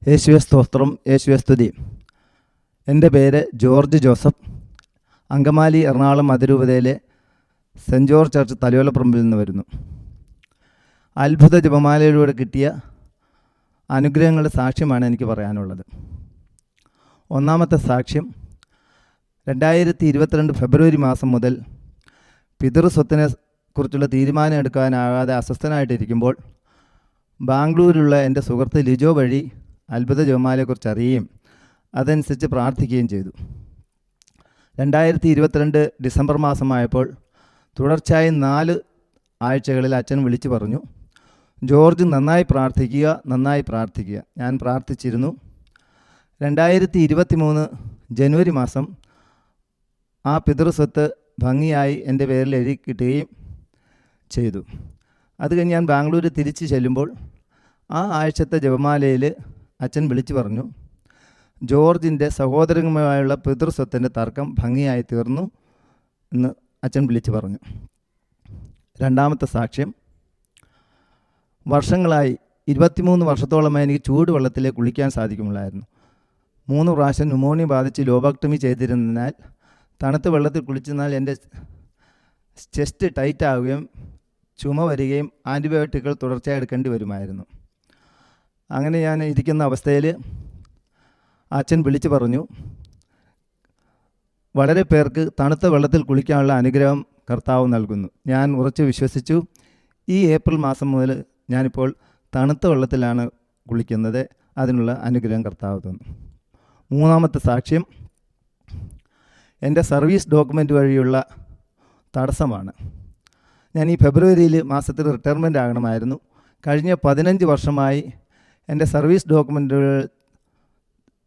യേശുവെ സ്തോത്രം, യേശുവെ സ്തുതി. എൻ്റെ പേര് ജോർജ് ജോസഫ്. അങ്കമാലി എറണാകുളം അതിരൂപതയിലെ സെൻറ്റ് ജോർജ് ചർച്ച് തലയോലപ്പറമ്പിൽ നിന്ന് വരുന്നു. അത്ഭുത ജപമാലയിലൂടെ കിട്ടിയ അനുഗ്രഹങ്ങളുടെ സാക്ഷ്യമാണ് എനിക്ക് പറയാനുള്ളത്. ഒന്നാമത്തെ സാക്ഷ്യം, 2022 ഫെബ്രുവരി മാസം മുതൽ പിതൃസ്വത്തിനെ കുറിച്ചുള്ള തീരുമാനം എടുക്കാനാകാതെ അസ്വസ്ഥനായിട്ടിരിക്കുമ്പോൾ ബാംഗ്ലൂരിലുള്ള എൻ്റെ സുഹൃത്ത് ലിജോ വഴി അത്ഭുത ജപമാലയെക്കുറിച്ച് അറിയുകയും അതനുസരിച്ച് പ്രാർത്ഥിക്കുകയും ചെയ്തു. 2022 ഡിസംബർ മാസമായപ്പോൾ തുടർച്ചയായി 4 ആഴ്ചകളിൽ അച്ഛൻ വിളിച്ചു പറഞ്ഞു, ജോർജ് നന്നായി പ്രാർത്ഥിക്കുക. ഞാൻ പ്രാർത്ഥിച്ചിരുന്നു. 2023 ജനുവരി മാസം ആ പിതൃസ്വത്ത് ഭംഗിയായി എൻ്റെ പേരിൽ എഴുതി കിട്ടുകയും ചെയ്തു. അത് കഴിഞ്ഞ് ഞാൻ ബാംഗ്ലൂർ തിരിച്ച് ചെല്ലുമ്പോൾ ആ ആഴ്ചത്തെ ജപമാലയിൽ അച്ഛൻ വിളിച്ചു പറഞ്ഞു, ജോർജിൻ്റെ സഹോദരങ്ങളുമായുള്ള പിതൃസ്വത്തിൻ്റെ തർക്കം ഭംഗിയായി തീർന്നു എന്ന് അച്ഛൻ വിളിച്ചു പറഞ്ഞു. രണ്ടാമത്തെ സാക്ഷ്യം, വർഷങ്ങളായി 23 വർഷത്തോളമായി എനിക്ക് ചൂടുവെള്ളത്തിലേ കുളിക്കാൻ സാധിക്കുമുള്ളായിരുന്നു. 3 പ്രാവശ്യം ന്യൂമോണിയ ബാധിച്ച് ലോബക്ടമി ചെയ്തിരുന്നതിനാൽ തണുത്ത വെള്ളത്തിൽ കുളിച്ചതിനാൽ എൻ്റെ ചെസ്റ്റ് ടൈറ്റ് ആവുകയും ചുമ വരികയും ആൻറ്റിബയോട്ടിക്കുകൾ തുടർച്ചയായി എടുക്കേണ്ടി വരുമായിരുന്നു. അങ്ങനെ ഞാൻ ഇരിക്കുന്ന അവസ്ഥയിൽ അച്ഛൻ വിളിച്ചു പറഞ്ഞു, വളരെ പേർക്ക് തണുത്ത വെള്ളത്തിൽ കുളിക്കാനുള്ള അനുഗ്രഹം കർത്താവ് നൽകുന്നു. ഞാൻ ഉറച്ചു വിശ്വസിച്ചു. ഈ ഏപ്രിൽ മാസം മുതൽ ഞാനിപ്പോൾ തണുത്ത വെള്ളത്തിലാണ് കുളിക്കുന്നത്. അതിനുള്ള അനുഗ്രഹം കർത്താവ് തന്നു. മൂന്നാമത്തെ സാക്ഷ്യം, എൻ്റെ സർവീസ് ഡോക്യുമെൻ്റ് വഴിയുള്ള തടസ്സമാണ്. ഞാൻ ഈ ഫെബ്രുവരിയിൽ മാസത്തിൽ റിട്ടയർമെൻ്റ് ആകണമായിരുന്നു. കഴിഞ്ഞ 15 വർഷമായി എൻ്റെ സർവീസ് ഡോക്യുമെൻ്റുകൾ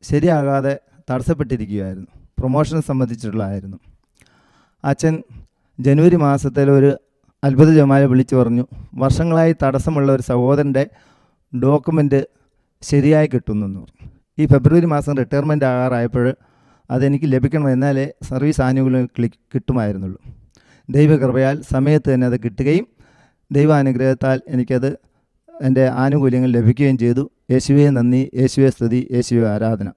ശരിയാകാതെ തടസ്സപ്പെട്ടിരിക്കുകയായിരുന്നു. പ്രൊമോഷനെ സംബന്ധിച്ചിട്ടുള്ളതായിരുന്നു. അച്ഛൻ ജനുവരി മാസത്തിൽ ഒരു അത്ഭുത ജപമാല വിളിച്ചു പറഞ്ഞു, വർഷങ്ങളായി തടസ്സമുള്ള ഒരു സഹോദരൻ്റെ ഡോക്യുമെൻ്റ് ശരിയായി കിട്ടുമെന്ന് പറഞ്ഞു. ഈ ഫെബ്രുവരി മാസം റിട്ടയർമെൻ്റ് ആകാറായപ്പോൾ അതെനിക്ക് ലഭിക്കണം, എന്നാലേ സർവീസ് ആനുകൂല്യം കിട്ടുമായിരുന്നുള്ളൂ. ദൈവകൃപയാൽ സമയത്ത് തന്നെ അത് കിട്ടുകയും ദൈവാനുഗ്രഹത്താൽ എനിക്കത് എൻ്റെ ആനുകൂല്യങ്ങൾ ലഭിക്കുകയും ചെയ്തു. യേശുവേ നന്ദി, യേശുവേ സ്തുതി, യേശുവേ ആരാധന.